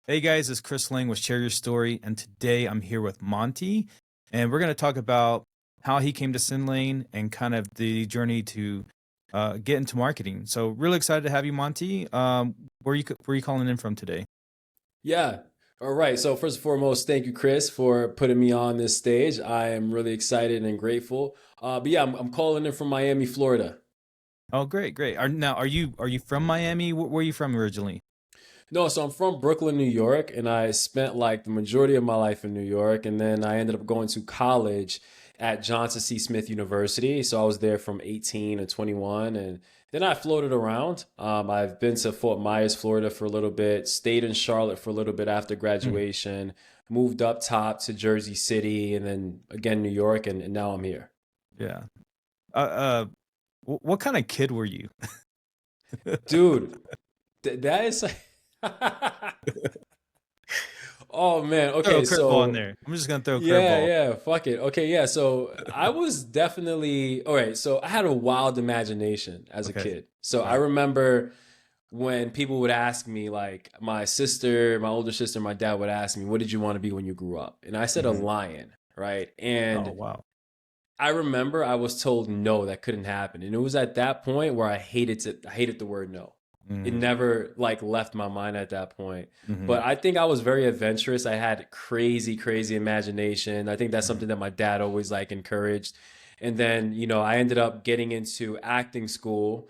Hey guys, it's Chris Lang with Share Your Story, and today I'm here with Monte, and we're going to talk about how he came to Sendlane and kind of the journey to get into marketing. So, really excited to have you, Monte. Where you calling in from today? Yeah. All right. So first and foremost, thank you, Chris, for putting me on this stage. I am really excited and grateful. But yeah, I'm calling in from Miami, Florida. Oh, great, great. Are you from Miami? Where are you from originally? No, so I'm from Brooklyn, New York, and I spent like the majority of my life in New York, and then I ended up going to college at Johnson C. Smith University. So I was there from 18 to 21, and then I floated around. I've been to Fort Myers, Florida for a little bit, stayed in Charlotte for a little bit after Hmm. graduation, moved up top to Jersey City, and then again New York, and now I'm here. Yeah. Uh, uh, what kind of kid were you? Dude, that is Oh man, Throw a okay, curveball in so there. I'm just gonna throw a yeah, curveball. yeah, fuck it. Okay, yeah. So I was definitely all right. So I had a wild imagination as a Okay. kid. So All I right. remember when people would ask me, like my sister, my older sister, my dad would ask me, "What did you want to be when you grew up?" And I said a Hmm. lion, right? Oh, And wow. I remember I was told no, that couldn't happen. And it was at that point where I hated the word no. It Mm-hmm. never like left my mind at that point. Mm-hmm. But I think I was very adventurous. I had crazy, crazy imagination. I think that's Hmm. something that my dad always like encouraged. And then, I ended up getting into acting school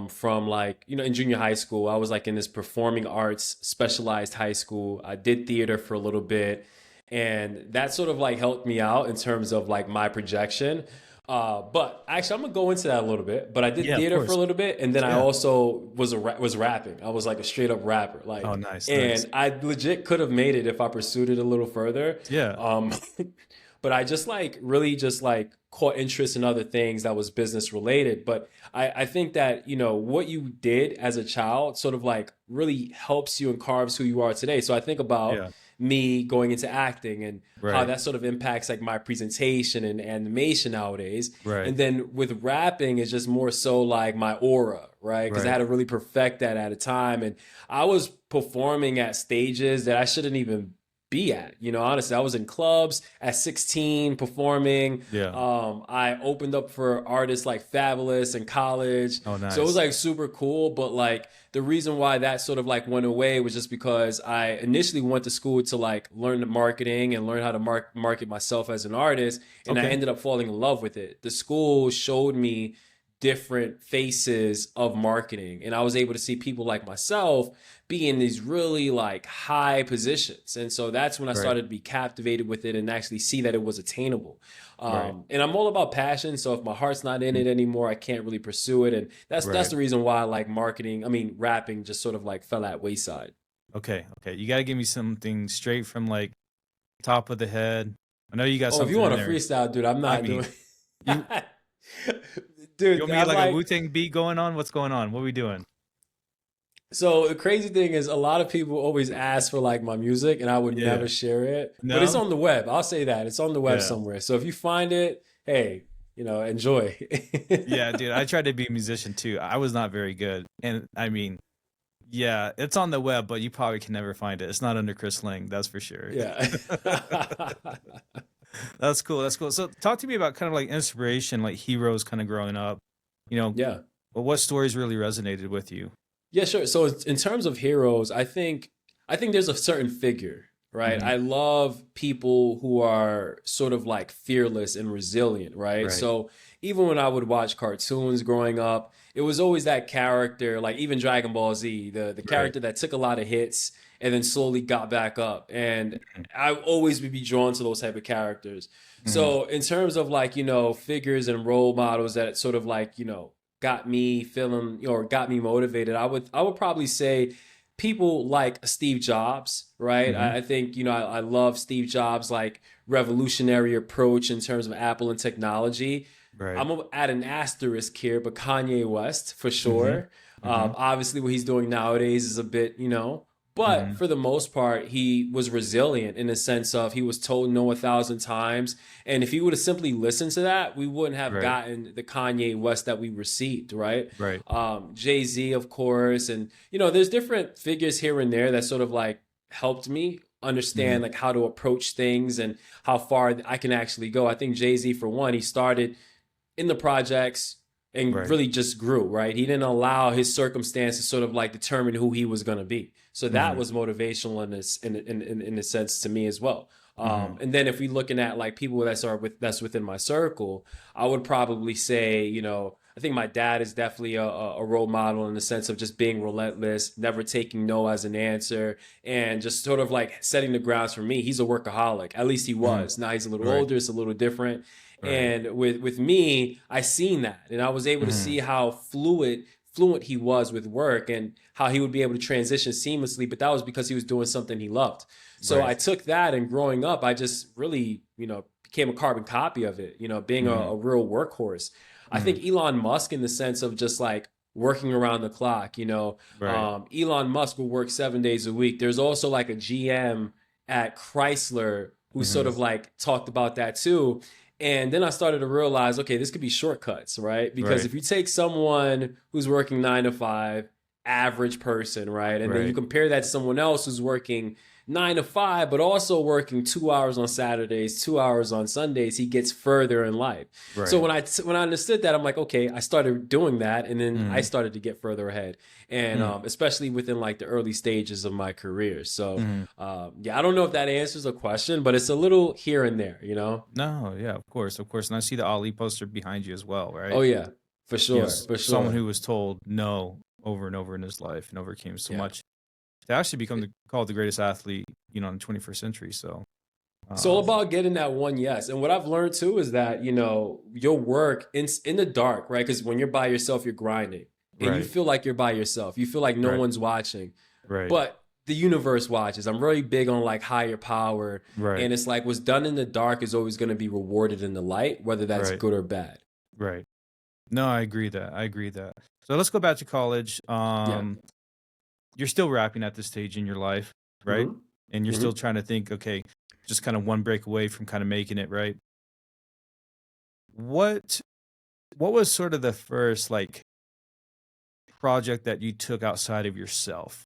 from like, in junior high school. I was like in this performing arts specialized high school. I did theater for a little bit, and that sort of like helped me out in terms of like my projection. But actually, I'm gonna go into that a little bit. But I did Yeah, of theater for a course. little bit, and then I Yeah. also was rapping. I was like a straight up rapper, Oh, like, nice, nice. and I legit could have made it if I pursued it a little further. Yeah. Um, but I just like really just like caught interest in other things that was business related. But I think that, what you did as a child sort of like really helps you and carves who you are today. So I think about Yeah. me going into acting and how Right. that sort of impacts like my presentation and animation nowadays. Right. And then with rapping, it's just more so like my aura, right? Because I Right. had to really perfect that at a time. And I was performing at stages that I shouldn't even be at. Honestly, I was in clubs at 16 performing. Yeah. I opened up for artists like Fabulous in college. Oh, So it was nice. like super cool. But like the reason why that sort of like went away was just because I initially went to school to like learn the marketing and learn how to market myself as an artist. And I Okay. ended up falling in love with it. The school showed me different faces of marketing, and I was able to see people like myself be in these really like high positions. And so that's when I Right. started to be captivated with it and actually see that it was attainable. Right. And I'm all about passion. So if my heart's not in Mhm. it anymore, I can't really pursue it. And that's Right. the reason why like rapping just sort of like fell at wayside. Okay. Okay. You got to give me something straight from like top of the head. I know you got Oh, if you something in want to there. freestyle, dude, I'm I not doing. mean, you you Dude, want me to get I'm like a like, Wu-Tang beat going on? What's going on? What are we doing? so the crazy thing is a lot of people always ask for like my music and I would never Yeah. share it. But it's No? on the web. I'll say that. It's on the web Yeah. somewhere. So if you find it, hey, enjoy. Yeah, dude. I tried to be a musician too. I was not very good. And I mean, yeah, it's on the web, but you probably can never find it. It's not under Chris Lang, that's for sure. Yeah. That's cool. That's cool. So talk to me about kind of like inspiration, like heroes kind of growing up. You know, Yeah. what stories really resonated with you? Yeah, sure. So in terms of heroes, I think there's a certain figure, right? Hmm. I love people who are sort of like fearless and resilient, right? Right. So even when I would watch cartoons growing up, it was always that character, like even Dragon Ball Z, the Right. character that took a lot of hits and then slowly got back up. And Hmm. I always would be drawn to those type of characters. Hmm. So in terms of like, figures and role models that sort of like, got me feeling or got me motivated, I would probably say people like Steve Jobs, right? Hmm. I think I love Steve Jobs' like revolutionary approach in terms of Apple and technology. Right. I'm gonna add an asterisk here, but Kanye West for Hmm. sure. Hmm. Obviously, what he's doing nowadays is a bit, but Hmm. for the most part, he was resilient in the sense of he was told no 1,000 times. And if he would have simply listened to that, we wouldn't have Right. gotten the Kanye West that we received, right? Right. Jay Z, of course. And, there's different figures here and there that sort of like helped me Hmm. understand like how to approach things and how far I can actually go. I think Jay-Z, for one, he started in the projects and Right. really just grew, right? He didn't allow his circumstances sort of like determine who he was going to be. So that Hmm. was motivational in this in a sense to me as well. Hmm. And then if we're looking at like people that's within my circle, I would probably say, I think my dad is definitely a role model in the sense of just being relentless, never taking no as an answer, and just sort of like setting the grounds for me. He's a workaholic. At least he Hmm. was. Now he's a little Right. older. It's a little different. Right. And with me, I seen that, and I was able to see Hmm. how fluent he was with work and how he would be able to transition seamlessly. But that was because he was doing something he loved. So Right. I took that, and growing up, I just really, became a carbon copy of it. Being Hmm. a real workhorse. I Hmm. think Elon Musk, in the sense of just like working around the clock. Right. Elon Musk will work 7 days a week. There's also like a GM at Chrysler who sort Hmm. of like talked about that too. And then I started to realize, okay, this could be shortcuts, right? Because Right. if you take someone who's working 9 to 5, average person, right? And then you Right. compare that to someone else who's working 9 to 5, but also working 2 hours on Saturdays, 2 hours on Sundays, he gets further in life. So Right. when I understood that, I'm like, okay, I started doing that, and then I Hmm. started to get further ahead, and especially within like the early stages of my career. So Hmm. yeah, I don't know if that answers a question, but it's a little here and there. No, yeah, of course, of course. And I see the Ali poster behind you as well, Oh right? yeah, for sure, Yes, for someone sure. who was told no over and over in his life and overcame so Yeah. much to actually become called the greatest athlete, in the 21st century. So, It's all um, about getting that one yes. And what I've learned too is that, your work in the dark, right? Because when you're by yourself, you're grinding and you right, feel like you're by yourself. You feel like no right, one's watching, right, but the universe watches. I'm really big on like higher power. right, And it's like what's done in the dark is always going to be rewarded in the light, whether that's right, good or bad. right. No, I agree that. I agree that. So let's go back to college. Yeah. You're still rapping at this stage in your life, right? Hmm. And you're Hmm. still trying to think, okay, just kind of one break away from kind of making it, right? What what was sort of the first like project that you took outside of yourself?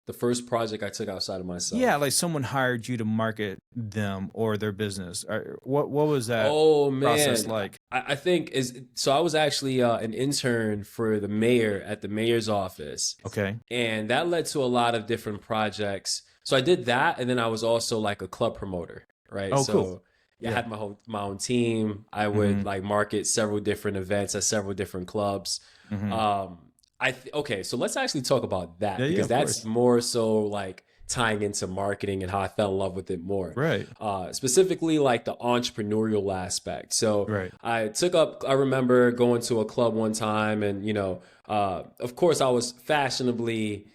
The first project I took outside of Yeah, myself. like someone hired you to market them or their business. Or what was that Oh process man, like? I think is so. I was actually an intern for the mayor at the mayor's office, Okay. and that led to a lot of different projects. So I did that, and then I was also like a club promoter, right? Oh, cool. So yeah, I Yeah. had my own team. I would Mhm. like market several different events at several different clubs. Mhm. Um, okay, so let's actually talk about Yeah, that yeah, because of that's course. more so like tying into marketing and how I fell in love with it more. Right. Specifically like the entrepreneurial aspect. So Right. I remember going to a club one time, and, of course I was fashionably,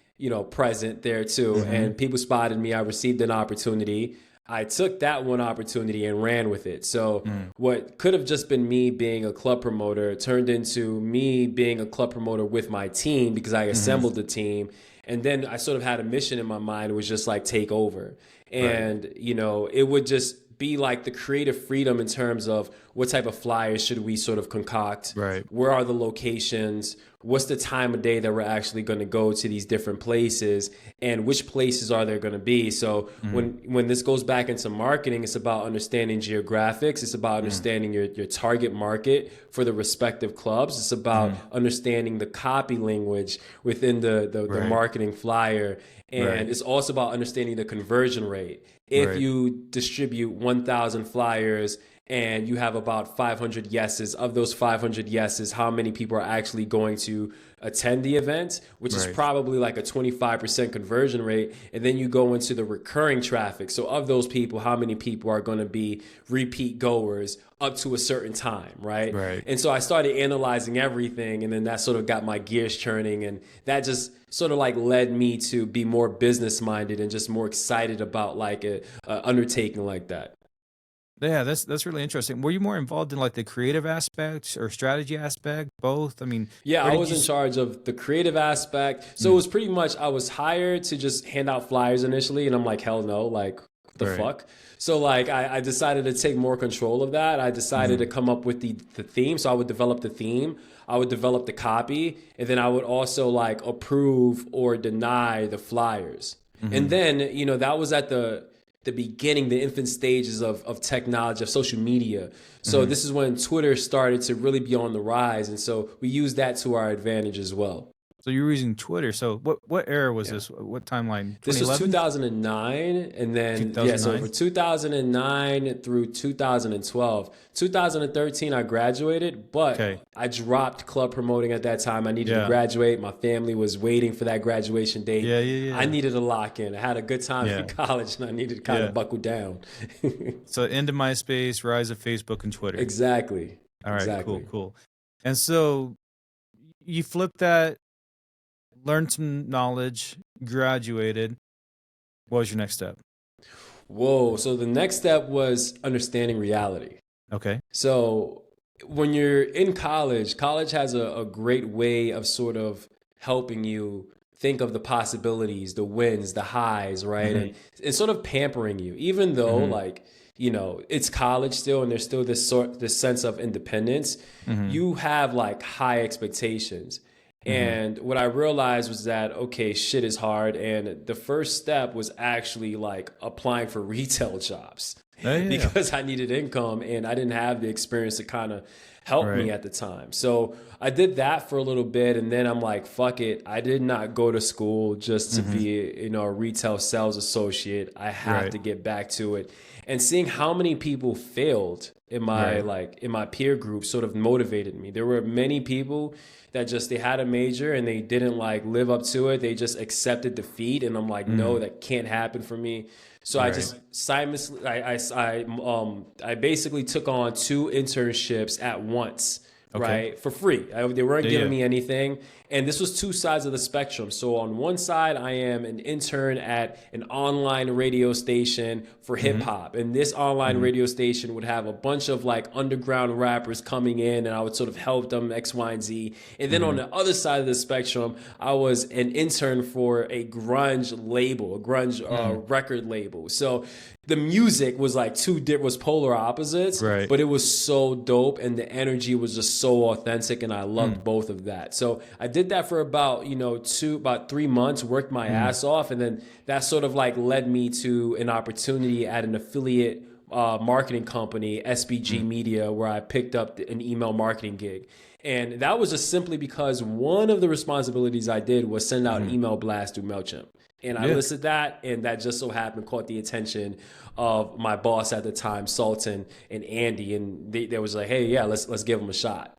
present there too. Mhm. And people spotted me. I received an opportunity. I took that one opportunity and ran with it. So Mhm. what could have just been me being a club promoter turned into me being a club promoter with my team because I Mhm. assembled the team. And then I sort of had a mission in my mind. It was just like take over. Right. And, it would just be like the creative freedom in terms of what type of flyers should we sort of concoct? Right. Where are the locations? What's the time of day that we're actually going to go to these different places, and which places are there going to be? So Mhm. when this goes back into marketing, it's about understanding geographics. It's about Mhm. understanding your target market for the respective clubs. It's about Mhm. understanding the copy language within the Right. marketing flyer. Right. And it's also about understanding the conversion rate. If Right. you distribute 1,000 flyers and you have about 500 yeses, of those 500 yeses, how many people are actually going to attend the event, which is Right. probably like a 25% conversion rate. And then you go into the recurring traffic. So of those people, how many people are going to be repeat goers up to a certain time, right? Right. And so I started analyzing everything, and then that sort of got my gears churning, and that just sort of like led me to be more business minded and just more excited about like a undertaking like that. Yeah, that's really interesting. Were you more involved in like the creative aspect or strategy aspect? Both? I mean, Yeah, where I did was you in charge of the creative aspect. So it Mm. was pretty much I was hired to just hand out flyers initially, and I'm like, hell no, like what the Right. fuck? So like I decided to take more control of that. I decided to Mhm. come up with the theme. So I would develop the theme, I would develop the copy, and then I would also like approve or deny the flyers. And Mm-hmm. then, that was at the beginning, the infant stages of technology, of social media. So Mm-hmm. this is when Twitter started to really be on the rise. And so we use that to our advantage as well. So you were using Twitter. So what era was Yeah. this? What timeline? This was 2011? 2009, and then yeah, so 2009? for 2009 through 2012, 2013 I graduated, Okay. but I dropped club promoting at that time. I needed to Yeah. graduate. My family was waiting for that graduation date. Yeah, yeah, I yeah. needed to lock in. I had a good time in Yeah. college, and I needed to kind Yeah. of buckle down. So into MySpace, rise of Facebook and Twitter. Exactly, All right, cool, exactly. cool. And so you flipped that, learned some knowledge, graduated. What was your next step? Whoa! So the next step was understanding reality. Okay. So when you're in college, college has a great way of sort of helping you think of the possibilities, the wins, the highs, right? Mm-hmm. And sort of pampering you, even though Mm-hmm. like, it's college still and there's still this sense of independence. Mm-hmm. You have like high expectations. Mm-hmm. And what I realized was that, okay, shit is hard. And the first step was actually like applying for retail jobs Oh, yeah. because I needed income and I didn't have the experience to kind of help me Right. at the time. So I did that for a little bit and then I'm like, fuck it. I did not go to school just to Mm-hmm. be, a retail sales associate. I have Right. to get back to it. And seeing how many people failed in my Right. in my peer group sort of motivated me. There were many people that they had a major and they didn't like live up to it. They just accepted defeat and I'm like, no, Mm. that can't happen for me. So I Right. just I basically took on 2 internships at once, Okay. right, for free. They weren't Yeah, giving yeah. me anything, and this was two sides of the spectrum. So on one side, I am an intern at an online radio station for hip Mm-hmm. hop, and this online Mm-hmm. radio station would have a bunch of like underground rappers coming in, and I would sort of help them X, Y, and Z. And then on Mm-hmm. the other side of the spectrum, I was an intern for a grunge label, a grunge Mm. record label. So the music was like was polar opposites, Right. but it was so dope and the energy was just so authentic and I loved Mm. both of that. So I did that for about, about 3 months, worked my Mm. ass off. And then that sort of like led me to an opportunity at an affiliate marketing company, SBG Mm. Media, where I picked up an email marketing gig. And that was just simply because one of the responsibilities I did was send out Mm-hmm. email blasts through MailChimp. And I Yeah. listed that, and that just so happened caught the attention of my boss at the time, Sultan and Andy, and they was like, "Hey, yeah, let's give him a shot."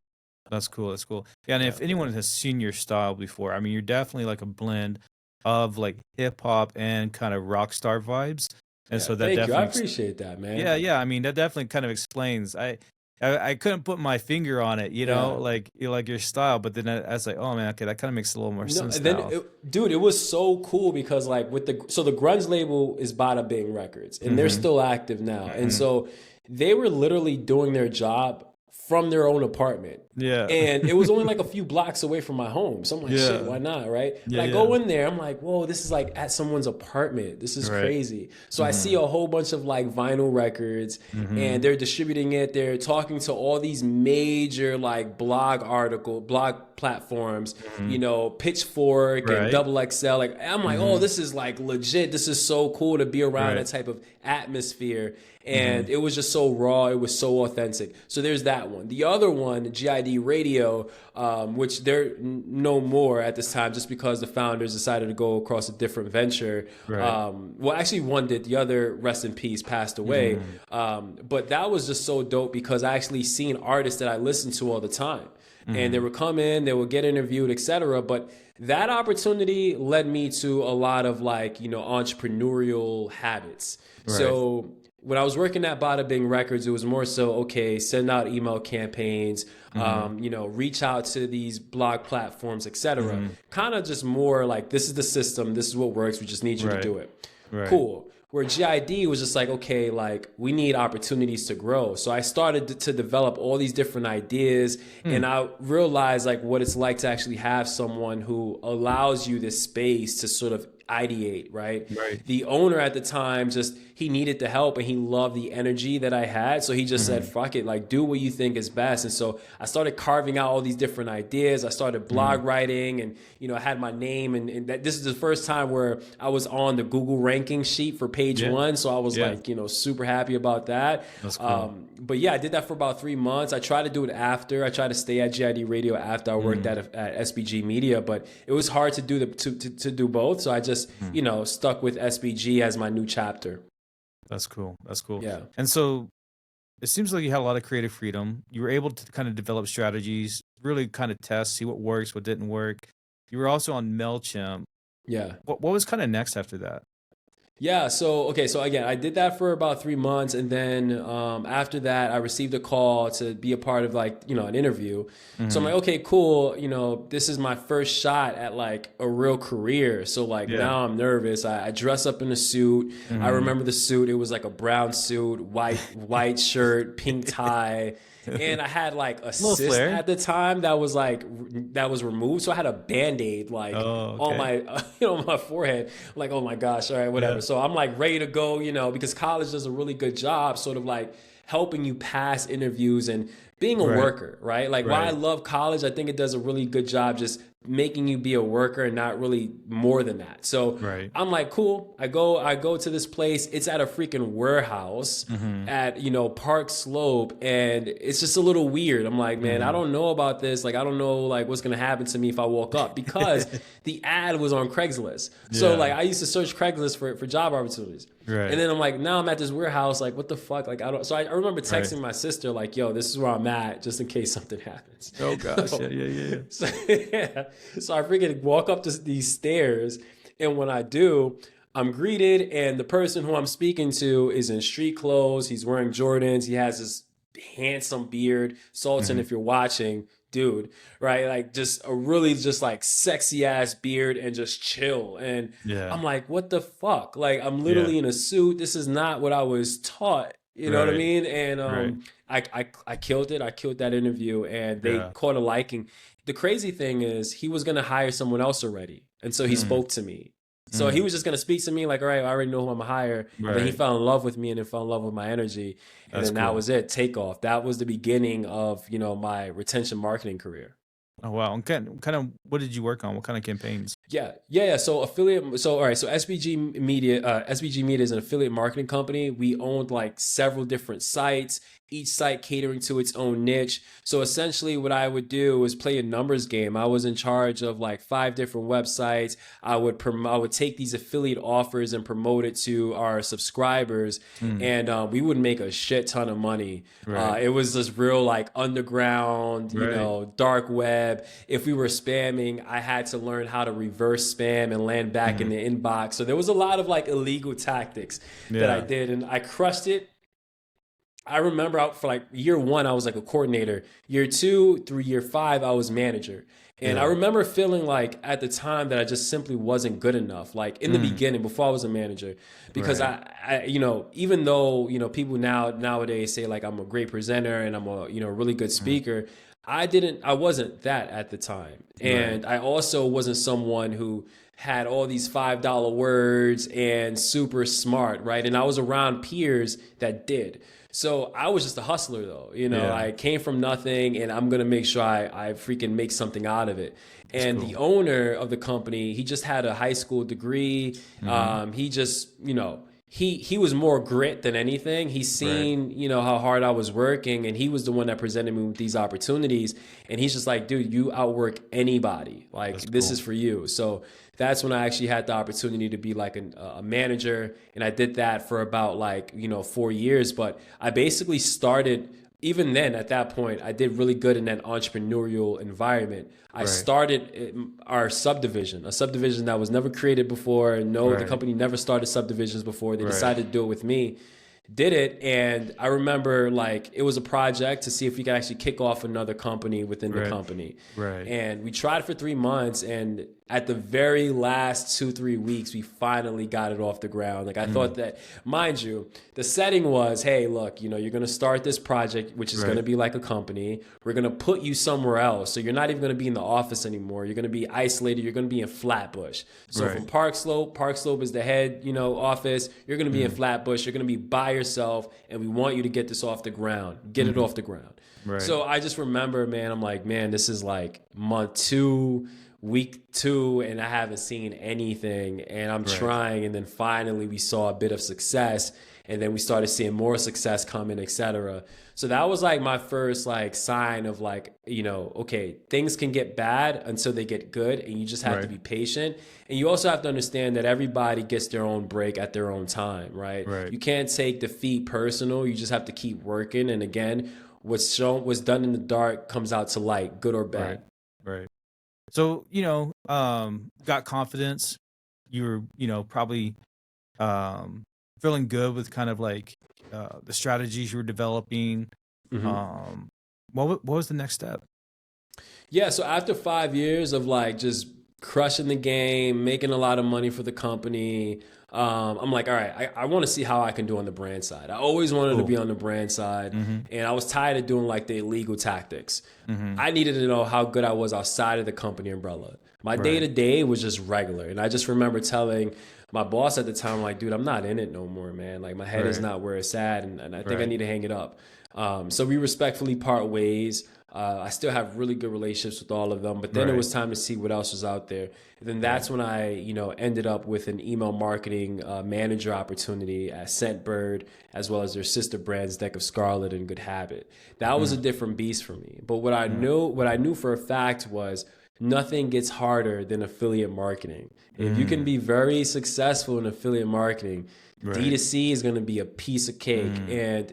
That's cool. That's cool. Yeah, and Yeah, if anyone has seen your style before, I mean, you're definitely like a blend of like hip hop and kind of rock star vibes. And yeah. so that Thank you. I definitely, appreciate that, yeah, man. yeah. I mean, that definitely kind of explains. I couldn't put my finger on it, Yeah. like like your style, but then I was like, oh man, okay, that kind of makes a little more No, sense and then, now. dude, it was so cool because like the grunge label is Bada Bing Records, and they're Mm-hmm. still active now, and Mm-hmm. so they were literally doing their job from their own apartment. Yeah. And it was only like a few blocks away from my home. So I'm like, shit, Yeah. why not? Right. But Yeah. I Yeah. go in there, I'm like, whoa, this is like at someone's apartment. This is Right. crazy. So I see Mm-hmm. a whole bunch of like vinyl records Mm-hmm. and they're distributing it. They're talking to all these major like blog platforms, Mm-hmm. Pitchfork and Right. Double XL. Like, I'm like, oh, Mm-hmm. this is like legit. This is so cool to be around Right. that type of atmosphere. Mm-hmm. And it was just so raw. It was so authentic. So there's that one. The other one, GID Radio, which they're no more at this time just because the founders decided to go across a different venture. Right. Well, actually one did. The other, rest in peace, passed away. But that was just so dope because I actually seen artists that I listened to all the time. And they would come in, they would get interviewed, etc. But that opportunity led me to a lot of like, entrepreneurial habits. Right. So when I was working at Bada Bing Records, it was more so, okay, send out email campaigns, reach out to these blog platforms, etc. Kind of just more like, this is the system, this is what works, we just need you to Right. do it. Right. Cool. Where GID was just like, okay, like we need opportunities to grow. So I started to develop all these different ideas and I realized like what it's like to actually have someone who allows you this space to sort of ideate, right? Right. The owner at the time just, he needed the help and he loved the energy that I had. So he just said, fuck it, like do what you think is best. And so I started carving out all these different ideas. I started blog writing and, you know, I had my name and that this is the first time where I was on the Google ranking sheet for page one. So I was like, you know, super happy about that. That's cool. But yeah, I did that for about 3 months. I tried to do it after. I tried to stay at GID Radio after I worked at SBG Media, but it was hard to do to do both. So I just, you know, stuck with SBG as my new chapter. That's cool. That's cool. Yeah. And so it seems like you had a lot of creative freedom. You were able to kind of develop strategies, really kind of test, see what works, what didn't work. You were also on MailChimp. Yeah. What was kind of next after that? Yeah. So, okay. So again, I did that for about 3 months. And then after that, I received a call to be a part of like, you know, an interview. So I'm like, okay, cool. You know, this is my first shot at like a real career. So like now I'm nervous. I dress up in a suit. I remember the suit. It was like a brown suit, white shirt, pink tie. And I had like a cyst at the time that was removed. So I had a Band-Aid like on my, you know, my forehead, like, oh my gosh. All right, whatever. So I'm like ready to go, you know, because college does a really good job sort of like helping you pass interviews and being a worker, right? Like why I love college, I think it does a really good job just making you be a worker and not really more than that. So I'm like, cool. I go to this place. It's at a freaking warehouse at, you know, Park Slope. And it's just a little weird. I'm like, man, I don't know about this. Like, I don't know like what's going to happen to me if I walk up because the ad was on Craigslist. So like I used to search Craigslist for job opportunities. And then I'm like, now I'm at this warehouse. Like, what the fuck? Like, so I remember texting my sister like, yo, this is where I'm at just in case something happens. Oh gosh. Yeah. So I freaking walk up these stairs, and when I do, I'm greeted, and the person who I'm speaking to is in street clothes. He's wearing Jordans. He has this handsome beard. Sultan, if you're watching, dude, right? Like just a really just like sexy ass beard and just chill. And I'm like, what the fuck? Like I'm literally in a suit. This is not what I was taught. You know what I mean? And I killed it. I killed that interview, and they caught a liking. The crazy thing is he was going to hire someone else already. And so he spoke to me. So he was just going to speak to me like, all right, I already know who I'm going to hire. But then he fell in love with me and then fell in love with my energy. And then that was it. Takeoff. That was the beginning of, you know, my retention marketing career. Oh, wow. And kind of, what did you work on? What kind of campaigns? Yeah. So affiliate. So, all right. So SBG Media is an affiliate marketing company. We owned like several different sites, each site catering to its own niche. So essentially what I would do was play a numbers game. I was in charge of like 5 different websites. I would take these affiliate offers and promote it to our subscribers. And we would make a shit ton of money. It was this real like underground, you know, dark web. If we were spamming, I had to learn how to reverse spam and land back in the inbox. So there was a lot of like illegal tactics that I did, and I crushed it. I remember for like year 1, I was like a coordinator. Year 2 through year 5, I was manager. And I remember feeling like at the time that I just simply wasn't good enough. Like in the beginning, before I was a manager, because I, you know, even though, you know, people nowadays say like I'm a great presenter and I'm a, you know, really good speaker, I wasn't that at the time. And I also wasn't someone who had all these $5 words and super smart, right? And I was around peers that did. So I was just a hustler though, you know, I came from nothing and I'm going to make sure I freaking make something out of it. And the owner of the company, he just had a high school degree. He just, you know, he was more grit than anything. He's seen, you know, how hard I was working, and he was the one that presented me with these opportunities. And he's just like, dude, you outwork anybody. Like, this is for you. So that's when I actually had the opportunity to be like a manager. And I did that for about like, you know, 4 years. But I basically started, even then at that point, I did really good in that entrepreneurial environment. I started our subdivision, a subdivision that was never created before. The company never started subdivisions before. They decided to do it with me. Did it, and I remember like it was a project to see if we could actually kick off another company within the company. And we tried for 3 months, and at the very last 2-3 weeks, we finally got it off the ground. Like I thought that, mind you, the setting was, hey, look, you know, you're going to start this project, which is going to be like a company. We're going to put you somewhere else. So you're not even going to be in the office anymore. You're going to be isolated. You're going to be in Flatbush. So from Park Slope is the head, you know, office. You're going to be in Flatbush. You're going to be by yourself. And we want you to get this off the ground. Get it off the ground. So I just remember, man, I'm like, man, this is like month 2, week 2, and I haven't seen anything, and I'm trying. And then finally we saw a bit of success, and then we started seeing more success coming, etc. So that was like my first like sign of like, you know, okay, things can get bad until they get good, and you just have to be patient. And you also have to understand that everybody gets their own break at their own time, right? You can't take defeat personal. You just have to keep working. And again, what's done in the dark comes out to light, good or bad. Right. So, you know, got confidence. You were, you know, probably feeling good with kind of like the strategies you were developing. What was the next step? Yeah, so after 5 years of like just crushing the game, making a lot of money for the company, I'm like, all right, I want to see how I can do on the brand side. I always wanted to be on the brand side, and I was tired of doing like the illegal tactics. I needed to know how good I was outside of the company umbrella. My day-to-day was just regular, and I just remember telling my boss at the time, like, dude, I'm not in it no more, man. Like, my head is not where it's at, and I think I need to hang it up. So we respectfully part ways. I still have really good relationships with all of them, but then it was time to see what else was out there. And then that's when I, you know, ended up with an email marketing manager opportunity at Scentbird, as well as their sister brands, Deck of Scarlet and Good Habit. That was a different beast for me. But what I knew for a fact was nothing gets harder than affiliate marketing. If you can be very successful in affiliate marketing, D2C is going to be a piece of cake. And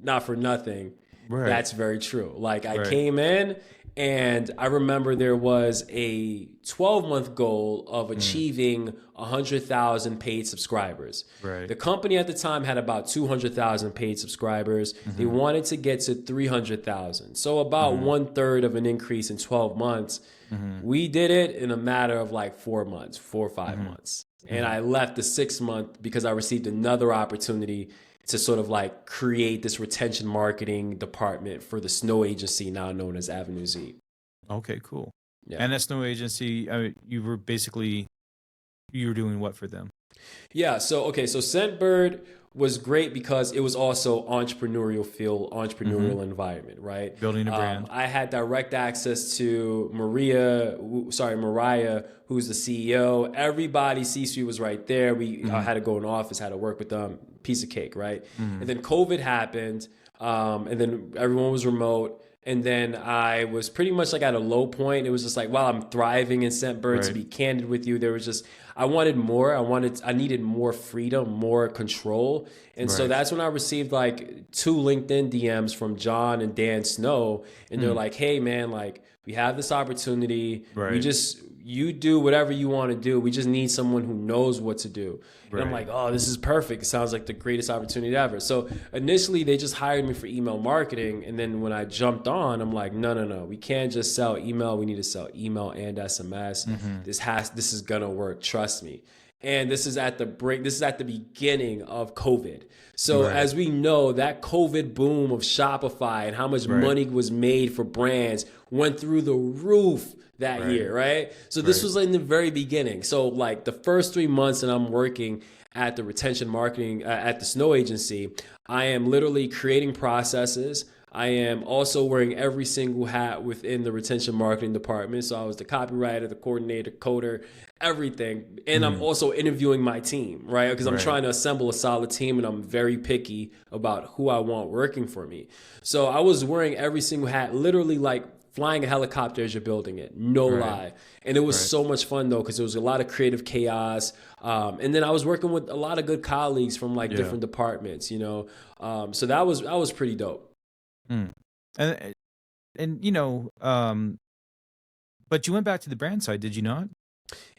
not for nothing, that's very true. Like I came in, and I remember there was a 12-month goal of achieving 100,000 paid subscribers. The company at the time had about 200,000 paid subscribers. They wanted to get to 300,000. So about 1/3 of an increase in 12 months. We did it in a matter of like 4 months, 4 or 5 months. And I left the 6th month because I received another opportunity to sort of like create this retention marketing department for the snow agency now known as Avenue Z. Okay, cool. And that snow agency, I mean, you were doing what for them? Yeah, so Scentbird was great because it was also entrepreneurial environment, right? Building a brand. I had direct access to Mariah, who's the CEO. Everybody, C-suite was right there. We had to go in the office, had to work with them. Piece of cake, right? And then COVID happened, and then everyone was remote. And then I was pretty much like at a low point. It was just like, wow, I'm thriving in Scentbird. To be candid with you, there was just, I wanted more. I needed more freedom, more control. And so that's when I received like 2 LinkedIn DMs from John and Dan Snow. And they're like, hey man, like we have this opportunity. You do whatever you want to do. We just need someone who knows what to do. And I'm like, oh, this is perfect. It sounds like the greatest opportunity ever. So initially they just hired me for email marketing. And then when I jumped on, I'm like, no. We can't just sell email. We need to sell email and SMS. This is going to work. Trust me. And this is at the beginning of COVID. So as we know, that COVID boom of Shopify and how much money was made for brands went through the roof that year, right? So this was in the very beginning. So like the first 3 months that I'm working at the retention marketing at the snow agency, I am literally creating processes. I am also wearing every single hat within the retention marketing department. So I was the copywriter, the coordinator, coder, everything. And I'm also interviewing my team, right? Because I'm trying to assemble a solid team, and I'm very picky about who I want working for me. So I was wearing every single hat, literally like flying a helicopter as you're building it, no lie. And it was so much fun though, because there was a lot of creative chaos. And then I was working with a lot of good colleagues from like different departments, you know. So that was pretty dope. And you know, but you went back to the brand side, did you not?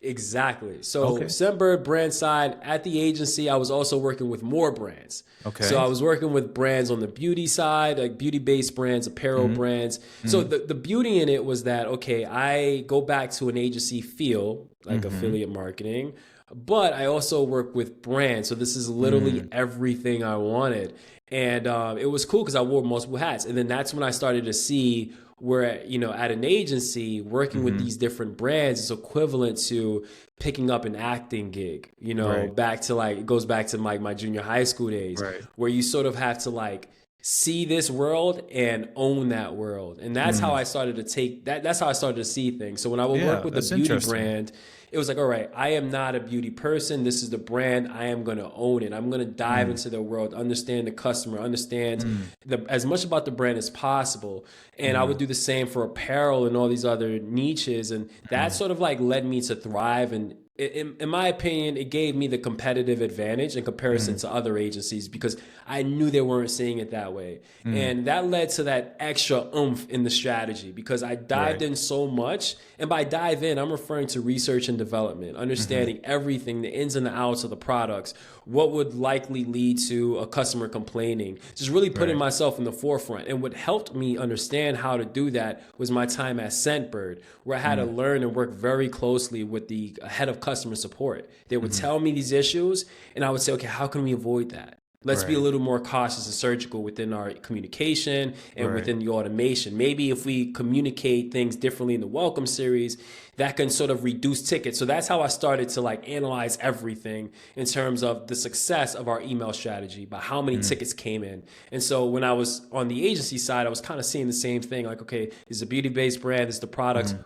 Exactly. So Okay. Scentbird brand side at the agency, I was also working with more brands. So Okay. I was working with brands on the beauty side, like beauty-based brands, apparel Mm-hmm. brands. So Mm-hmm. the beauty in it was that, okay, I go back to an agency feel, like Mm-hmm. affiliate marketing, but I also work with brands. So this is literally Mm. everything I wanted. And it was cool because I wore multiple hats. And then that's when I started to see where, at an agency, working with Mm-hmm. these different brands is equivalent to picking up an acting gig, Right. back to like, it goes back to my junior high school days, Right. where you sort of have to like see this world and own that world. And that's how Mm. I started to take that. That's how I started to see things. So when I would work Yeah, with a that's beauty interesting. brand, it was like, all right, I am not a beauty person. This is the brand. I am going to own it. I'm going to dive Mm. into their world, understand the customer, understand Mm. as much about the brand as possible. And I Mm. would do the same for apparel and all these other niches. And that Mm. sort of like led me to thrive. And in my opinion, it gave me the competitive advantage in comparison Mm. to other agencies because I knew they weren't seeing it that way. Mm. And that led to that extra oomph in the strategy because I dived Right. in so much. And by dive in, I'm referring to research and development, Mm-hmm. understanding everything, the ins and the outs of the products, what would likely lead to a customer complaining, just really putting Right. myself in the forefront. And what helped me understand how to do that was my time at Scentbird, where I had to Mm. learn and work very closely with the head of customer support. They would Mm-hmm. tell me these issues, and I would say, okay, how can we avoid that? Let's be a Right. little more cautious and surgical within our communication and Right. within the automation. Maybe if we communicate things differently in the welcome series, that can sort of reduce tickets. So that's how I started to like analyze everything in terms of the success of our email strategy, by how many Mm. tickets came in. And so when I was on the agency side, I was kind of seeing the same thing. Like, okay, this is a beauty-based brand, this is the products. Mm.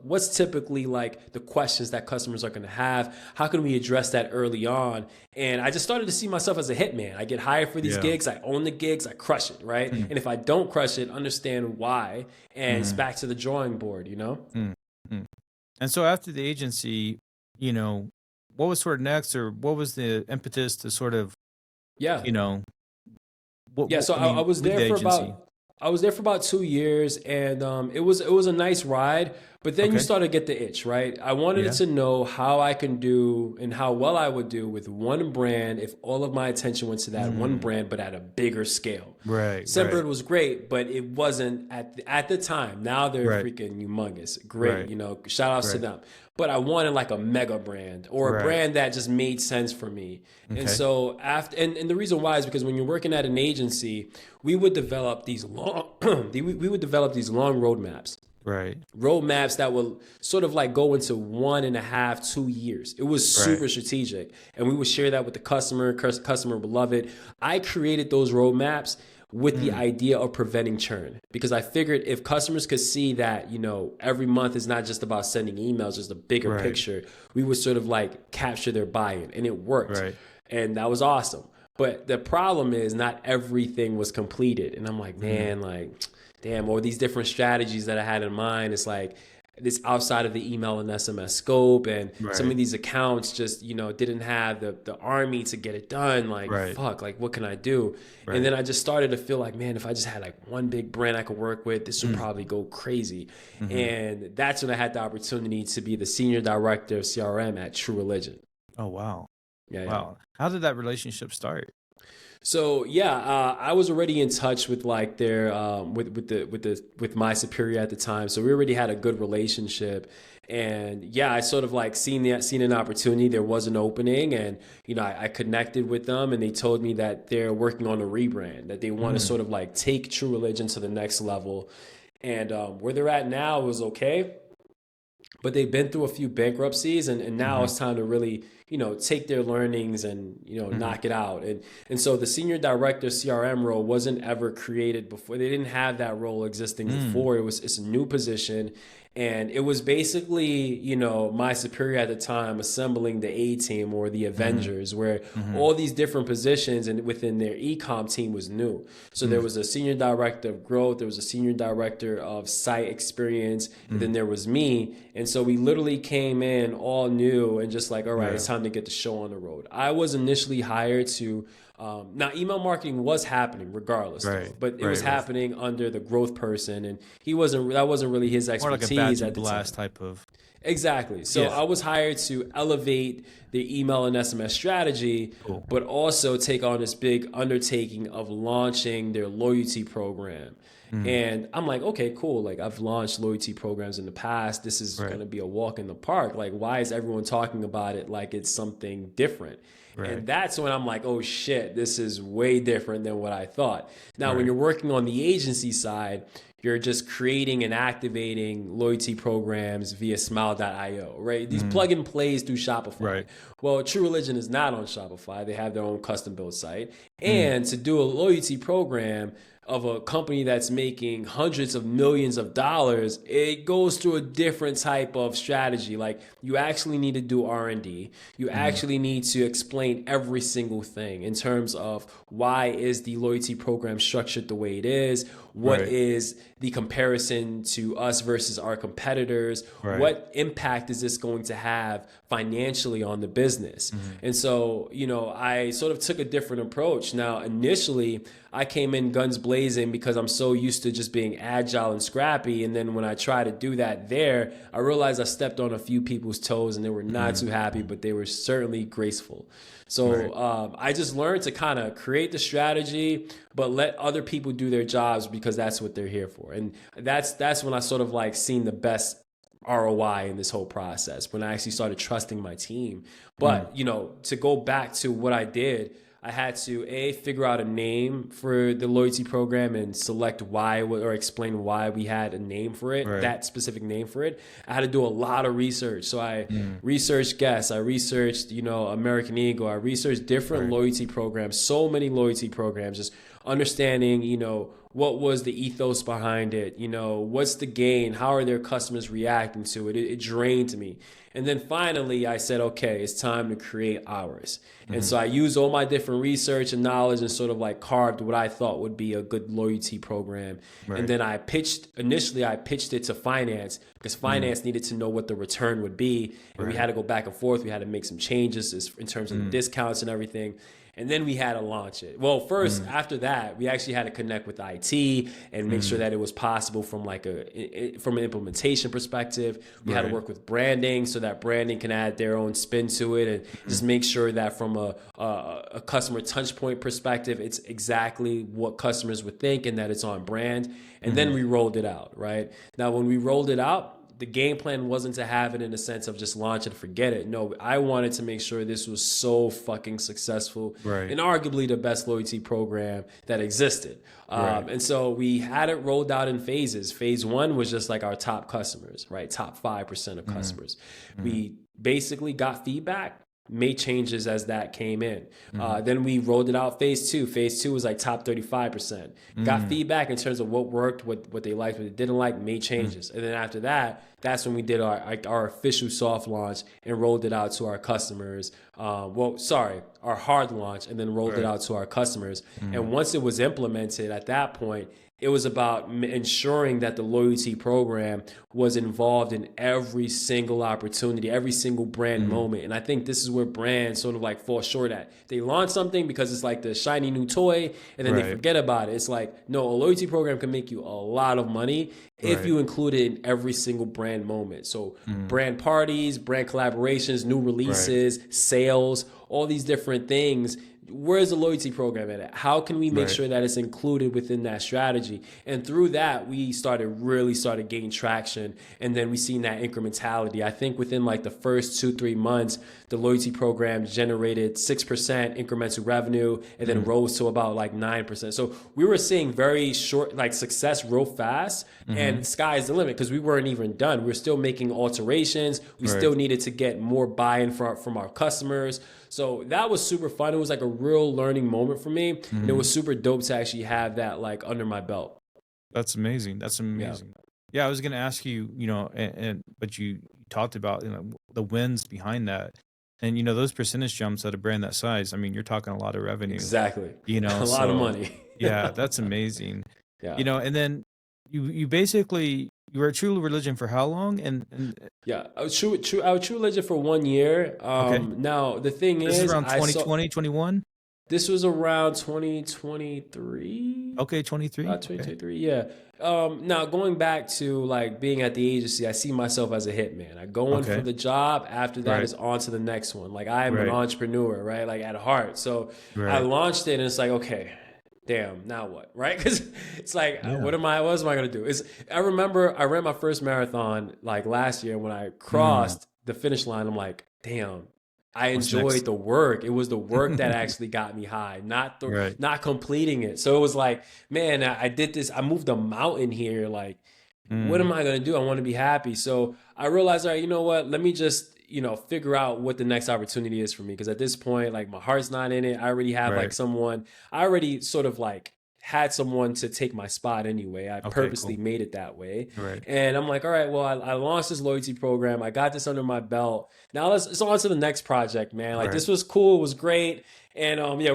What's typically like the questions that customers are going to have? How can we address that early on? And I just started to see myself as a hitman. I get hired for these Yeah. gigs, I own the gigs, I crush it, right? Mm. And if I don't crush it, understand why, and it's Mm. back to the drawing board. Mm. Mm. And so after the agency, you know, what was sort of next, or what was the impetus to sort of, Yeah. you know, Yeah, so I I mean, was leave there the for agency? about I was there for about 2 years, and it was a nice ride. But then you Okay. start to get the itch, right? I wanted Yeah. to know how I can do and how well I would do with one brand if all of my attention went to that one Mm. brand, but at a bigger scale. Right. Right. Scentbird was great, but it wasn't at the time. Now they're Right. freaking humongous. Great, Right. shout outs to Right. them. But I wanted like a mega brand or a Right. brand that just made sense for me. And Okay. so and the reason why is because when you're working at an agency, we would develop these long we would develop these long roadmaps Right. roadmaps that will sort of like go into 1.5, 2 years. It was Right. super strategic. And we would share that with the customer would love it. I created those roadmaps with the Mm. idea of preventing churn because I figured if customers could see that, every month is not just about sending emails, just a bigger Right. picture, we would sort of like capture their buy-in, and it worked. Right. And that was awesome. But the problem is not everything was completed. And I'm like, Mm. man, like, damn, all these different strategies that I had in mind, it's like this outside of the email and SMS scope. And some Right. of these accounts just, didn't have the army to get it done. Like, Right. fuck, like, what can I do? And Right. then I just started to feel like, man, if I just had like one big brand I could work with, this would Mm. probably go crazy. Mhm. And that's when I had the opportunity to be the senior director of CRM at True Religion. Oh, wow. Yeah, yeah. Wow. How did that relationship start? So yeah, I was already in touch with like their with my superior at the time. So we already had a good relationship, and yeah, I sort of like seen an opportunity. There was an opening, and I connected with them, and they told me that they're working on a rebrand, that they want to Mm. sort of like take True Religion to the next level, and where they're at now was okay. But they've been through a few bankruptcies, and now Mhm. it's time to really, take their learnings and, Mhm. knock it out. And so the senior director CRM role wasn't ever created before. They didn't have that role existing Mm. before. It's a new position. And it was basically, my superior at the time assembling the A team or the Mhm. Avengers, where Mhm. all these different positions and within their e-com team was new. So there Mm. was a senior director of growth, there was a senior director of site experience, and Mm. then there was me. And so we literally came in all new and just like, all right, Yeah. it's time to get the show on the road. I was initially hired to Now, email marketing was happening regardless, though, Right. but it was Right. Right. happening under the growth person, and that wasn't really his More like a expertise batch and at the time. blast type of. Exactly. So Yeah. I was hired to elevate the email and SMS strategy, Cool. but also take on this big undertaking of launching their loyalty program. Mm. And I'm like, okay, cool. Like, I've launched loyalty programs in the past. This is Right. going to be a walk in the park. Like, why is everyone talking about it like it's something different? Right. And that's when I'm like, oh shit, this is way different than what I thought. Now, when Right. you're working on the agency side, you're just creating and activating loyalty programs via smile.io, right? These plug and plays through Shopify. Right. Well, True Religion is not on Shopify. They have their own custom built site. Mm. And to do a loyalty program of a company that's making hundreds of millions of dollars, it goes through a different type of strategy. Like, you actually need to do R&D. You actually need to explain every single thing in terms of why is the loyalty program structured the way it is, what Right. is the comparison to us versus our competitors, Right. what impact is this going to have financially on the business. And so, I sort of took a different approach. Now, initially, I came in guns blazing because I'm so used to just being agile and scrappy. And then when I try to do that there, I realized I stepped on a few people's toes and they were not too happy, but they were certainly graceful. So I just learned to kind of create the strategy, but let other people do their jobs because that's what they're here for. And that's when I sort of like seen the best ROI in this whole process, when I actually started trusting my team. But, to go back to what I did, I had to figure out a name for the loyalty program and select why, or explain why we had a name for it, Right. that specific name for it. I had to do a lot of research. So I researched Guess, I researched, American Eagle, I researched different loyalty programs, so many loyalty programs, just understanding, what was the ethos behind it? What's the gain? How are their customers reacting to it? It drained me. And then finally, I said, okay, it's time to create ours. And so I used all my different research and knowledge and sort of like carved what I thought would be a good loyalty program. Right. And then I pitched it to finance because finance needed to know what the return would be. And we had to go back and forth. We had to make some changes in terms of the discounts and everything. And then we had to launch it. Well, first, after that, we actually had to connect with IT and make sure that it was possible from from an implementation perspective. We had to work with branding so that branding can add their own spin to it, and just make sure that from a customer touch point perspective, it's exactly what customers would think and that it's on brand. And then we rolled it out, right? Now, when we rolled it out, the game plan wasn't to have it in the sense of just launch it and forget it. No, I wanted to make sure this was so fucking successful, Right. and arguably the best loyalty program that existed. Right. And so we had it rolled out in phases. Phase one was just like our top customers, right? Top 5% of customers. We basically got feedback, made changes as that came in. Then we rolled it out phase two. Phase two was like top 35%. Got feedback in terms of what worked, what they liked, what they didn't like, made changes. And then after that, that's when we did our official soft launch and rolled it out to our customers. Our hard launch, and then rolled it out to our customers. And once it was implemented at that point, it was about ensuring that the loyalty program was involved in every single opportunity, every single brand moment. And I think this is where brands sort of like fall short at. They launch something because it's like the shiny new toy, and then they forget about it. It's like, no, a loyalty program can make you a lot of money if you include it in every single brand moment. So brand parties, brand collaborations, new releases, sales, all these different things. Where's the loyalty program at? How can we make sure that it's included within that strategy? And through that, we really started gaining traction. And then we seen that incrementality. I think within like the first 2-3 months, the loyalty program generated 6% incremental revenue and then rose to about like 9%. So we were seeing very short, like success real fast, and sky's the limit because we weren't even done. We were still making alterations. We still needed to get more buy-in from our customers. So that was super fun. It was like a real learning moment for me. And it was super dope to actually have that like under my belt. That's amazing. That's amazing. Yeah, I was going to ask you, but you talked about, the wins behind that. And, those percentage jumps at a brand that size, I mean, you're talking a lot of revenue. Exactly. A lot of money. Yeah, that's amazing. Yeah. And then you basically, you were a True Religion for how long? And yeah, I was True Religion for 1 year. Okay. Now the thing this is around I 2020, 21? This was around 2023. Okay, 23. About Okay. 2023, yeah. Now going back to like being at the agency, I see myself as a hitman. I go in for Okay. the job. After that Right. is on to the next one. Like I am an Right. entrepreneur, right? Like at heart. So I Right. launched it, and it's like, okay, damn, now what, right? Because it's like, Yeah. what else am I gonna do? I remember I ran my first marathon like last year. When I Mm. crossed the finish line, I'm like, damn. I What's enjoyed next? the work. It was the work that actually got me high, Right. not completing it. So it was like, man, I did this. I moved a mountain here. Like, what Mm. am I gonna do? I want to be happy. So I realized, all right, you know what? Let me just, figure out what the next opportunity is for me. Because at this point, like my heart's not in it. I already have like Right. someone. I already sort of like had someone to take my spot anyway. I Okay, purposely cool. made it that way. Right. And I'm like, all right, well, I launched this loyalty program. I got this under my belt. Now it's on to the next project, man. Like Right. this was cool. It was great. And yeah,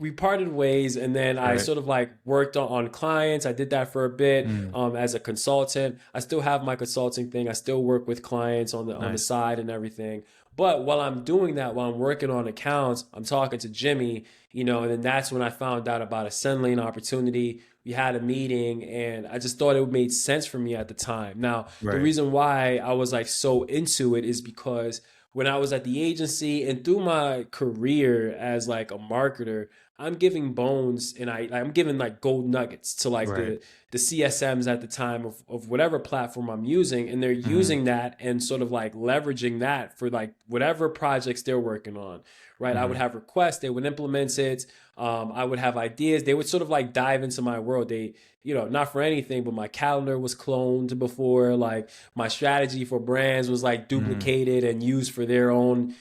we parted ways, and then I Right. sort of like worked on clients. I did that for a bit Mm. as a consultant. I still have my consulting thing. I still work with clients on the Nice. side and everything. But while I'm doing that, while I'm working on accounts, I'm talking to Jimmy, and then that's when I found out about a Sendlane opportunity. We had a meeting, and I just thought it made sense for me at the time. Now, the Right. reason why I was like so into it is because when I was at the agency and through my career as like a marketer, I'm giving bones, and I'm giving like gold nuggets to like Right. the CSMs at the time of whatever platform I'm using, and they're Mm. using that and sort of like leveraging that for like whatever projects they're working on. Right. I would Mm. have requests, they would implement it. I would have ideas. They would sort of like dive into my world. They, not for anything, but my calendar was cloned before. Like my strategy for brands was like Mm. duplicated and used for their own,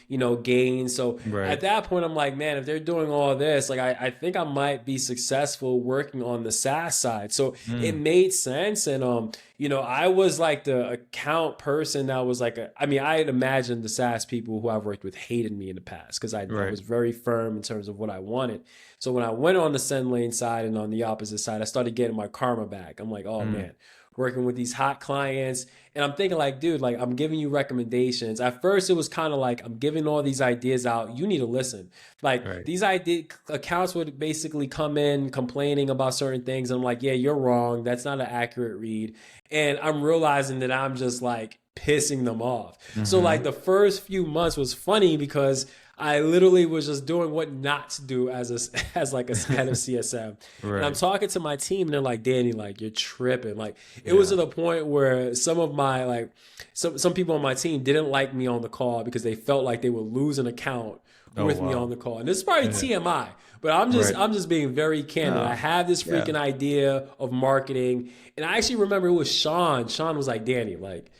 gain. So at Right. that point, I'm like, man, if they're doing all this, like I think I might be successful working on the SaaS side. So it Mm. made sense. And I was like the account person that was like I mean, I had imagined the SaaS people who I've worked with hated me in the past because I Right. was very firm in terms of what I wanted. So when I went on the Sendlane side and on the opposite side, I started getting my karma back. I'm like, oh Mm. man, working with these hot clients. And I'm thinking like, dude, like I'm giving you recommendations. At first it was kind of like I'm giving all these ideas out. You need to listen. Like Right. these idea accounts would basically come in complaining about certain things. And I'm like, yeah, you're wrong. That's not an accurate read. And I'm realizing that I'm just like pissing them off. So Mm-hmm. like the first few months was funny because I literally was just doing what not to do as as like a head of CSM. And I'm Right. talking to my team, and they're like, Danny, like you're tripping. Like it was Yeah. to the point where some of my like some people on my team didn't like me on the call because they felt like they would lose an account Oh, with me on wow. the call. And this is probably Yeah. TMI, but I'm just Right. I'm just being very candid. I Oh, have this yeah. freaking idea of marketing. And I actually remember it was Sean. Sean was like, Danny, like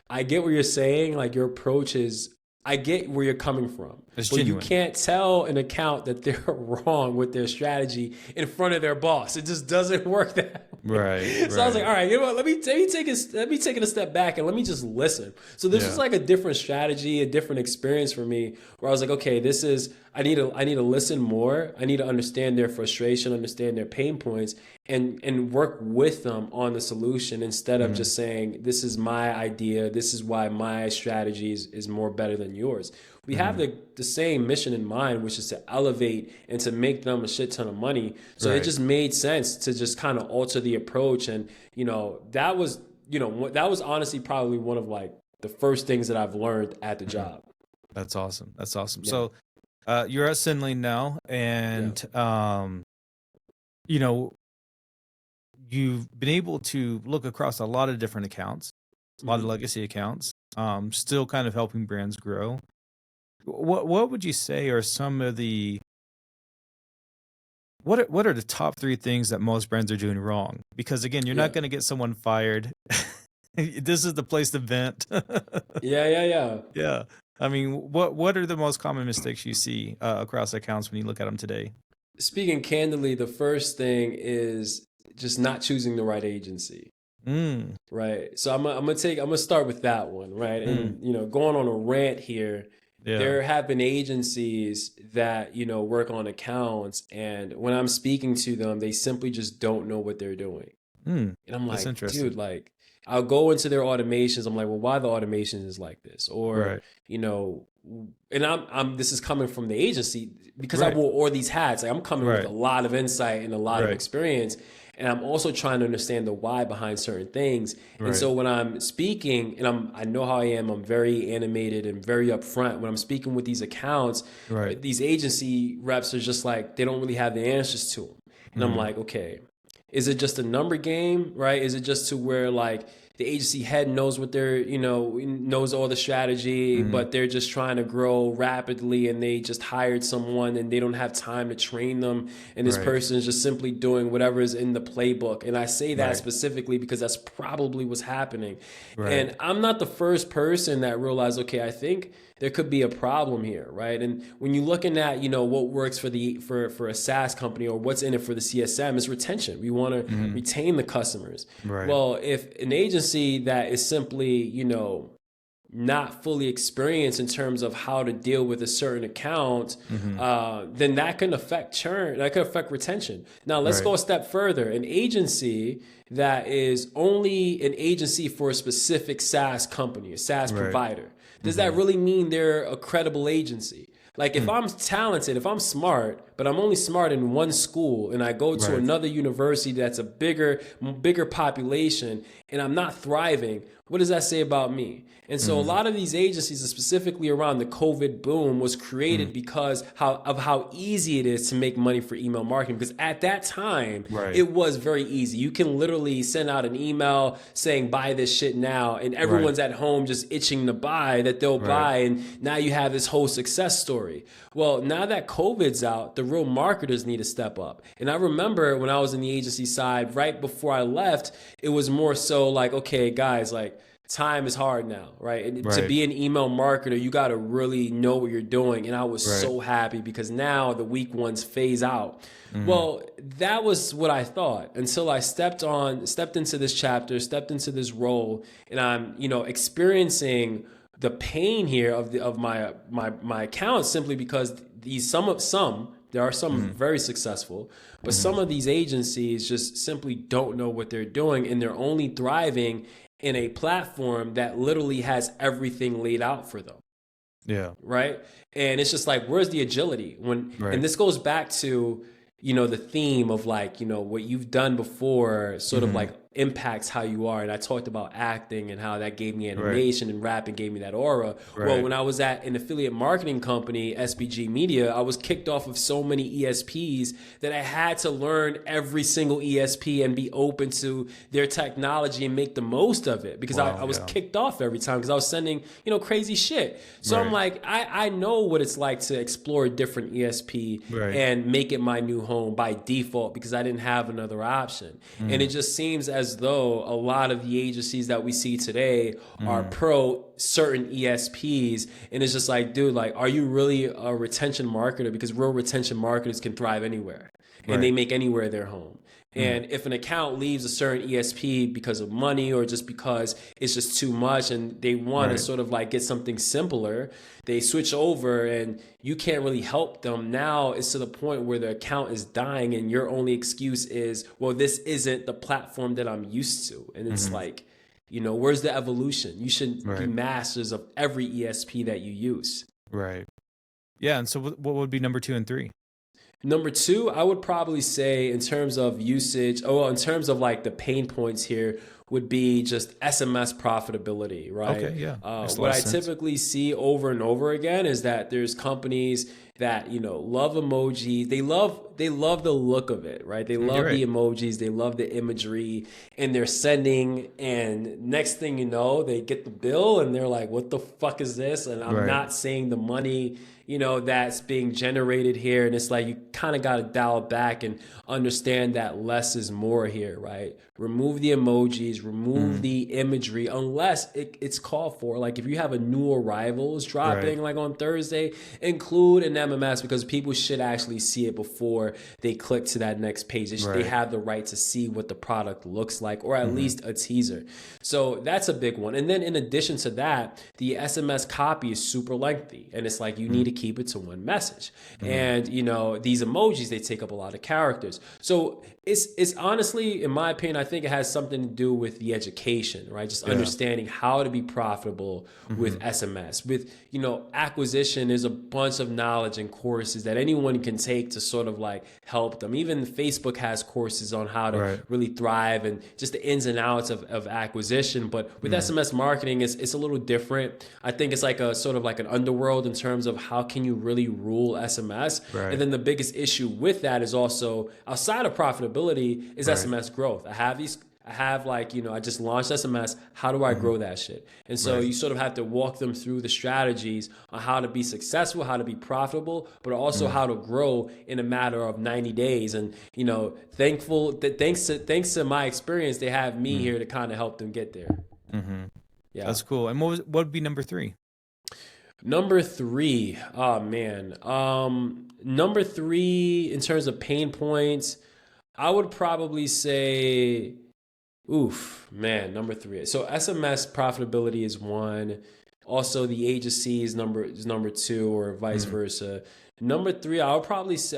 I get what you're saying. Like your approach is, I get where you're coming from, It's but you genuine. can't tell an account that they're wrong with their strategy in front of their boss. It just doesn't work that Right. way. So I was like, Right. all right, you know what? Let me take it a step back and let me just listen. So this was Yeah. like a different strategy, a different experience for me, where I was like, okay, this is I need to listen more. I need to understand their frustration, understand their pain points, and work with them on the solution instead of Mm. just saying this is my idea, this is why my strategy is more better than yours. We have Mm. the same mission in mind, which is to elevate and to make them a shit ton of money. So it Right. just made sense to just kind of alter the approach. And that was that was honestly probably one of like the first things that I've learned at the Mm. job. That's awesome. That's awesome. Yeah, So, you're at Sendlane now, yeah. and you know, you've been able to look across a lot of different accounts, a lot of Hmm. legacy accounts, still kind of helping brands grow. What would you say are some of the what are the top three things that most brands are doing wrong? Because again, you're not Yeah. going to get someone fired. This is the place to vent. Yeah, yeah, yeah. Yeah. I mean, what are the most common mistakes you see across accounts when you look at them today? Speaking candidly, the first thing is just not choosing the right agency. Mm, Right. So I'm gonna start with that one, right? mm, And going on a rant here, yeah. there have been agencies that, work on accounts, and when I'm speaking to them, they simply just don't know what they're doing. Mm, And I'm that's like, dude, interesting. like I'll go into their automations. I'm like, well, why the automation is like this? Or, Right. you know, and I'm this is coming from the agency because I Right. wore all these hats. Like, I'm coming with Right. a lot of insight and a lot of Right. experience. And I'm also trying to understand the why behind certain things. And Right. so when I'm speaking, and I know how I am, I'm very animated and very upfront. When I'm speaking with these accounts, Right. these agency reps are just like, they don't really have the answers to them. And I'm Mhm. like, okay, is it just a number game, right? Is it just to where like the agency head knows what they're, knows all the strategy, Mhm. but they're just trying to grow rapidly and they just hired someone and they don't have time to train them. And this Right. person is just simply doing whatever is in the playbook. And I say that Right. specifically because that's probably what's happening. Right. And I'm not the first person that realized, okay, I think there could be a problem here, right? And when you're looking at, what works for for a SaaS company or what's in it for the CSM is retention. We want to Mhm. retain the customers. Right. Well, if an agency that is simply, not fully experienced in terms of how to deal with a certain account, Mhm. then that can affect churn. That can affect retention. Now, let's Right. go a step further. An agency that is only an agency for a specific SaaS company, a SaaS Right. provider, does that Mhm. really mean they're a credible agency? Like if Mm. I'm talented, if I'm smart, but I'm only smart in one school and I go to Right. another university that's a bigger population and I'm not thriving, what does that say about me? And so a Mhm. lot of these agencies, specifically around the COVID boom, was created Mm. because of how easy it is to make money for email marketing. Because at that time, Right. it was very easy. You can literally send out an email saying buy this shit now, and Right. everyone's at home just itching to buy that they'll Right. buy, and now you have this whole success story. Well, now that COVID's out, the real marketers need to step up. And I remember when I was in the agency side, right before I left, it was more so like, okay, guys, like time is hard now, right? And to Right. be an email marketer, you got to really know what you're doing. And I was Right. so happy because now the weak ones phase out. Mhm. Well, that was what I thought until I stepped into this chapter, stepped into this role, and I'm, experiencing the pain here of my account simply because there are some Mhm. very successful, but Mhm. some of these agencies just simply don't know what they're doing and they're only thriving in a platform that literally has everything laid out for them, Yeah. right? And it's just like, where's the agility and Right. this goes back to, the theme of like, what you've done before sort of Mhm. like impacts how you are. And I talked about acting and how that gave me Right. animation and rapping gave me that aura. Well, Right. when I was at an affiliate marketing company, SBG Media, I was kicked off of so many ESPs that I had to learn every single ESP and be open to their technology and make the most of it because Wow. I was Yeah. kicked off every time because I was sending, crazy shit. So I'm Right. like, I know what it's like to explore a different ESP Right. and make it my new home by default because I didn't have another option. And it Mhm. just seems as though a lot of the agencies that we see today are Mhm. pro certain ESPs. And it's just like, dude, like, are you really a retention marketer? Because real retention marketers can thrive anywhere and they Right. make anywhere their home. Mm. And if an account leaves a certain ESP because of money or just because it's just too much and they want to Right. sort of like get something simpler, they switch over and you can't really help them. Now it's to the point where the account is dying and your only excuse is, well, this isn't the platform that I'm used to. And it's Mhm. like, where's the evolution? You should be Right. masters of every ESP that you use. Right. Yeah. And so, what would be number 2 and 3? Number two, I would probably say in terms of usage, in terms of like the pain points here would be just SMS profitability, right? Okay. Yeah. Makes a lot What of I sense. typically see over and over again is that there's companies that, love emojis. They love the look of it, right? They You're love the right. emojis, they love the imagery, and they're sending, and next thing you know, they get the bill and they're like, what the fuck is this? And I'm Right. not seeing the money that's being generated here. And it's like, you kind of got to dial back and understand that less is more here, right? Remove the emojis, remove Mhm. the imagery, unless it's called for. Like if you have a new arrivals dropping Right. like on Thursday, include an MMS because people should actually see it before they click to that next page. They Right. have the right to see what the product looks like, or at Mhm. least a teaser. So that's a big one. And then in addition to that, the SMS copy is super lengthy. And it's like, you need to keep it to one message. Mhm. And, these emojis, they take up a lot of characters. So it's honestly, in my opinion, I think it has something to do with the education, right? Just Yeah. understanding how to be profitable with Hmm. SMS. With, acquisition, there's a bunch of knowledge and courses that anyone can take to sort of like help them. Even Facebook has courses on how to Right. really thrive and just the ins and outs of acquisition. But with Mm. SMS marketing, it's a little different. I think it's like a sort of like an underworld in terms of how can you really rule SMS. And Right. then the biggest issue with that is also outside of profitability is Right. SMS growth. I have like, I just launched SMS. How do I Hmm. grow that shit? And so Right. you sort of have to walk them through the strategies on how to be successful, how to be profitable, but also Mm. how to grow in a matter of 90 days. And, thanks to my experience, they have me Mm. here to kind of help them get there. Hmm. Yeah. That's cool. And what would be number three? Number three, oh man. Number three in terms of pain points, I would probably say, oof, man, number three. So SMS profitability is one. Also, the agency is number two, or vice Mm. versa. Number three, I would probably say,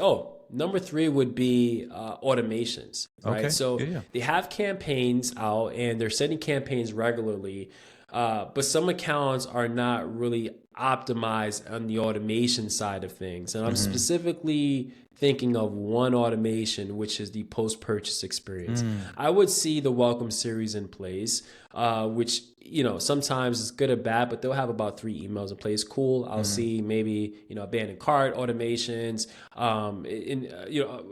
number three would be automations, right? Okay. So Yeah. Yeah. they have campaigns out and they're sending campaigns regularly, but some accounts are not really optimized on the automation side of things. And I'm Hmm. specifically thinking of one automation, which is the post-purchase experience. Mm. I would see the welcome series in place, which sometimes it's good or bad, but they'll have about 3 emails in place. Cool. I'll Hmm. see maybe abandoned cart automations,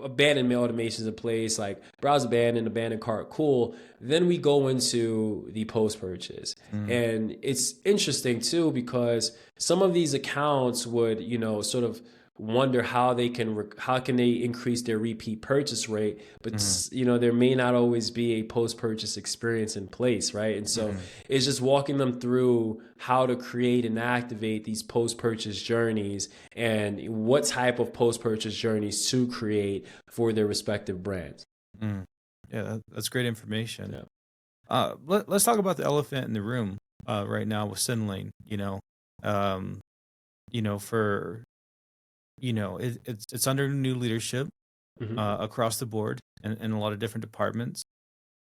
abandonment automations in place, like browse abandoned cart. Cool. Then we go into the post-purchase, Mm. and it's interesting too because some of these accounts would sort of wonder how can they increase their repeat purchase rate, Hmm. but there may not always be a post-purchase experience in place, right? And so Hmm. it's just walking them through how to create and activate these post-purchase journeys and what type of post-purchase journeys to create for their respective brands. Mm. Yeah. That's great information. Yeah. Let's talk about the elephant in the room right now with Sendlane. Um, for it's under new leadership Hmm. across the board in a lot of different departments.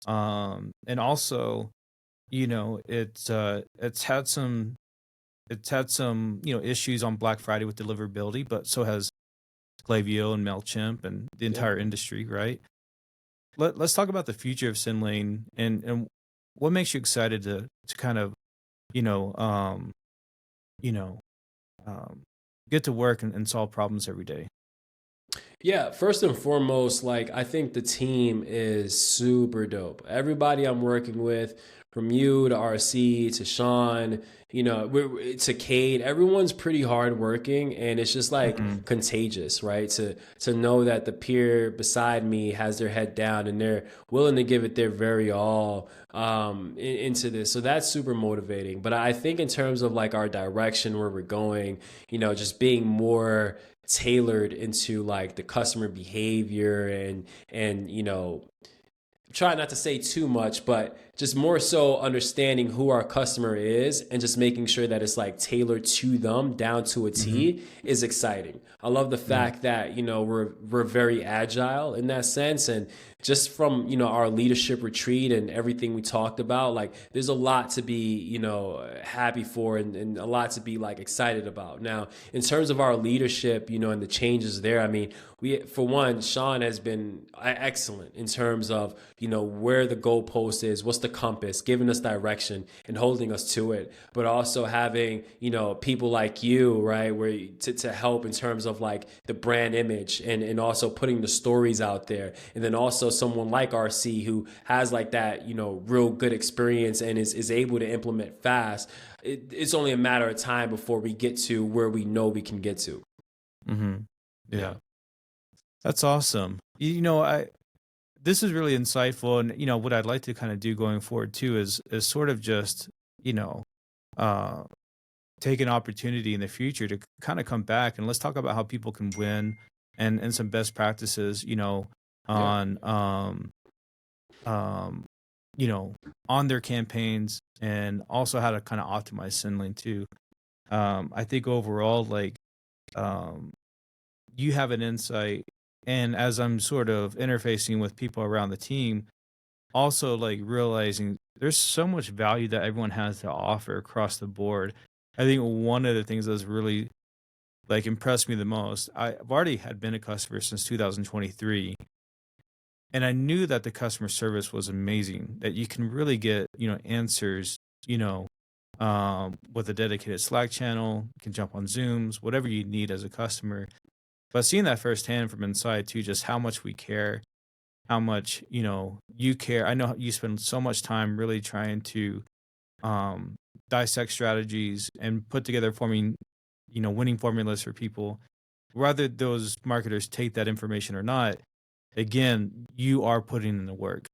And also, it's had some issues on Black Friday with deliverability, but so has Klaviyo and Mailchimp and the Yeah. entire industry, right? Let's talk about the future of Sendlane and what makes you excited to kind of you know um you know um get to work and solve problems every day. Yeah, first and foremost, like I think the team is super dope. Everybody I'm working with, from you to RC to Sean, to Cade, everyone's pretty hardworking, and it's just like Hmm. contagious, right? To know that the peer beside me has their head down and they're willing to give it their very all into this, so that's super motivating. But I think in terms of like our direction, where we're going, just being more tailored into like the customer behavior and try not to say too much, but just more so understanding who our customer is and just making sure that it's like tailored to them down to a Hmm. T is exciting. I love the Yeah. fact that we're very agile in that sense, and just from our leadership retreat and everything we talked about, like there's a lot to be happy for, and a lot to be like excited about. Now, in terms of our leadership, and the changes there, I mean, we, for one, Sean has been excellent in terms of where the goalpost is, what's the compass, giving us direction and holding us to it, but also having people like you, right, where to help in terms of like the brand image and also putting the stories out there, and then also someone like RC who has like that real good experience and is able to implement fast. It's only a matter of time before we get to where we know we can get to. Hmm. Yeah. Yeah. That's awesome. I this is really insightful, and what I'd like to kind of do going forward too is sort of just you know uh take an opportunity in the future to kind of come back and let's talk about how people can win and some best practices, Yeah. on um you know on their campaigns, and also how to kind of optimize Sendling too. I think overall, like, um you have an insight And as I'm sort of interfacing with people around the team, also like realizing there's so much value that everyone has to offer across the board. I think one of the things that's really like impressed me the most, I've already had been a customer since 2023, and I knew that the customer service was amazing, that you can really get, answers, you know, with a dedicated Slack channel, you can jump on Zooms, whatever you need as a customer. But seeing that firsthand from inside too, just how much we care, how much, you care. I know you spend so much time really trying to um, dissect strategies and put together forming, winning formulas for people. Whether those marketers take that information or not, again, you are putting in the work,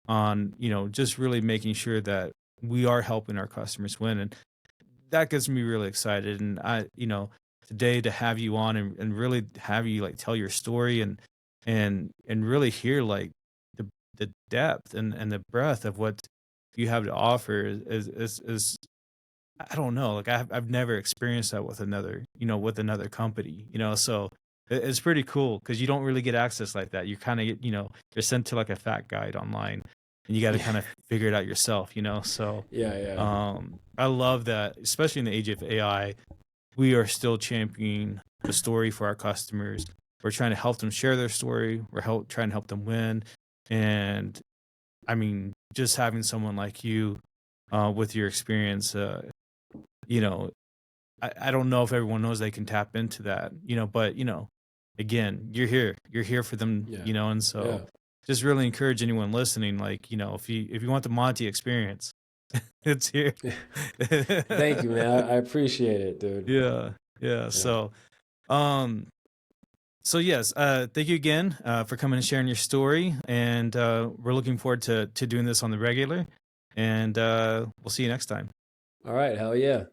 on, just really making sure that we are helping our customers win. And that gets me really excited. And today to have you on and really have you like tell your story and really hear like the depth and the breadth of what you have to offer is I don't know, like I've never experienced that with another company, so it's pretty cool because you don't really get access like that. You kind of, you're sent to like a fact guide online and you got to kind of figure it out yourself, so Yeah, yeah. I love that, especially in the age of AI, we are still championing the story for our customers. We're trying to help them share their story. Trying to help them win. And I mean, just having someone like you with your experience, you know, I don't know if everyone knows they can tap into that, but, again, you're here for them, Yeah. and Yeah. so just really encourage anyone listening, like, if you want the Monte experience, it's here. Thank you, man. I appreciate it, dude. Yeah. Yeah. Yeah. Um, so yes, thank you again for coming and sharing your story, and we're looking forward to doing this on the regular, and we'll see you next time. All right. Hell yeah.